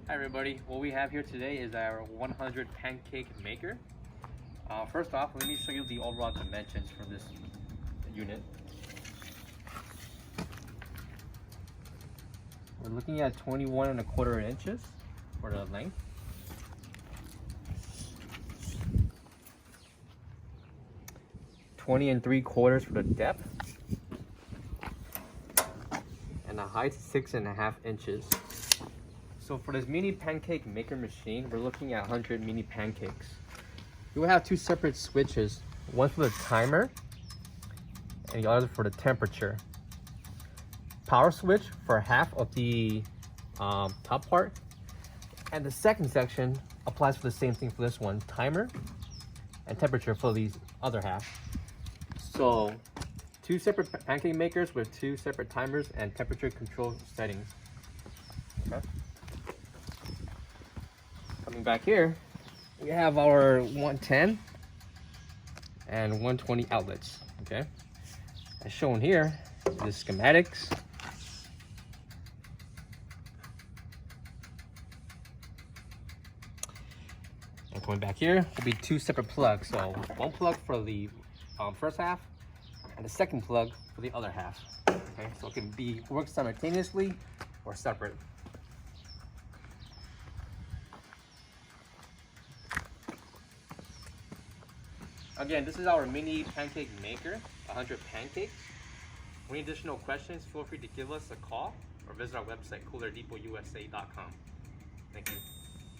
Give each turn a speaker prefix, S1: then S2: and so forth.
S1: Hi everybody, what we have here today is our 100 pancake maker. First off, let me show you the overall dimensions for this unit. We're looking at 21¼ inches for the length. (20 3/4) for the depth, and the height 6½ inches. So for this mini pancake maker machine, we're looking at 100 mini pancakes. You will have two separate switches, one for the timer and the other for the temperature. Power switch for half of the top part, and the second section applies for the same thing for this one, timer and temperature for the other half. So two separate pancake makers with two separate timers and temperature control settings. Okay. Coming back here, we have our 110 and 120 outlets. Okay, as shown here, the schematics. And going back here will be two separate plugs. So one plug for the first half, and the second plug for the other half. Okay, so it can be work simultaneously or separate. Again, this is our mini pancake maker, 100 pancakes. For any additional questions, feel free to give us a call or visit our website, coolerdepotUSA.com. Thank you.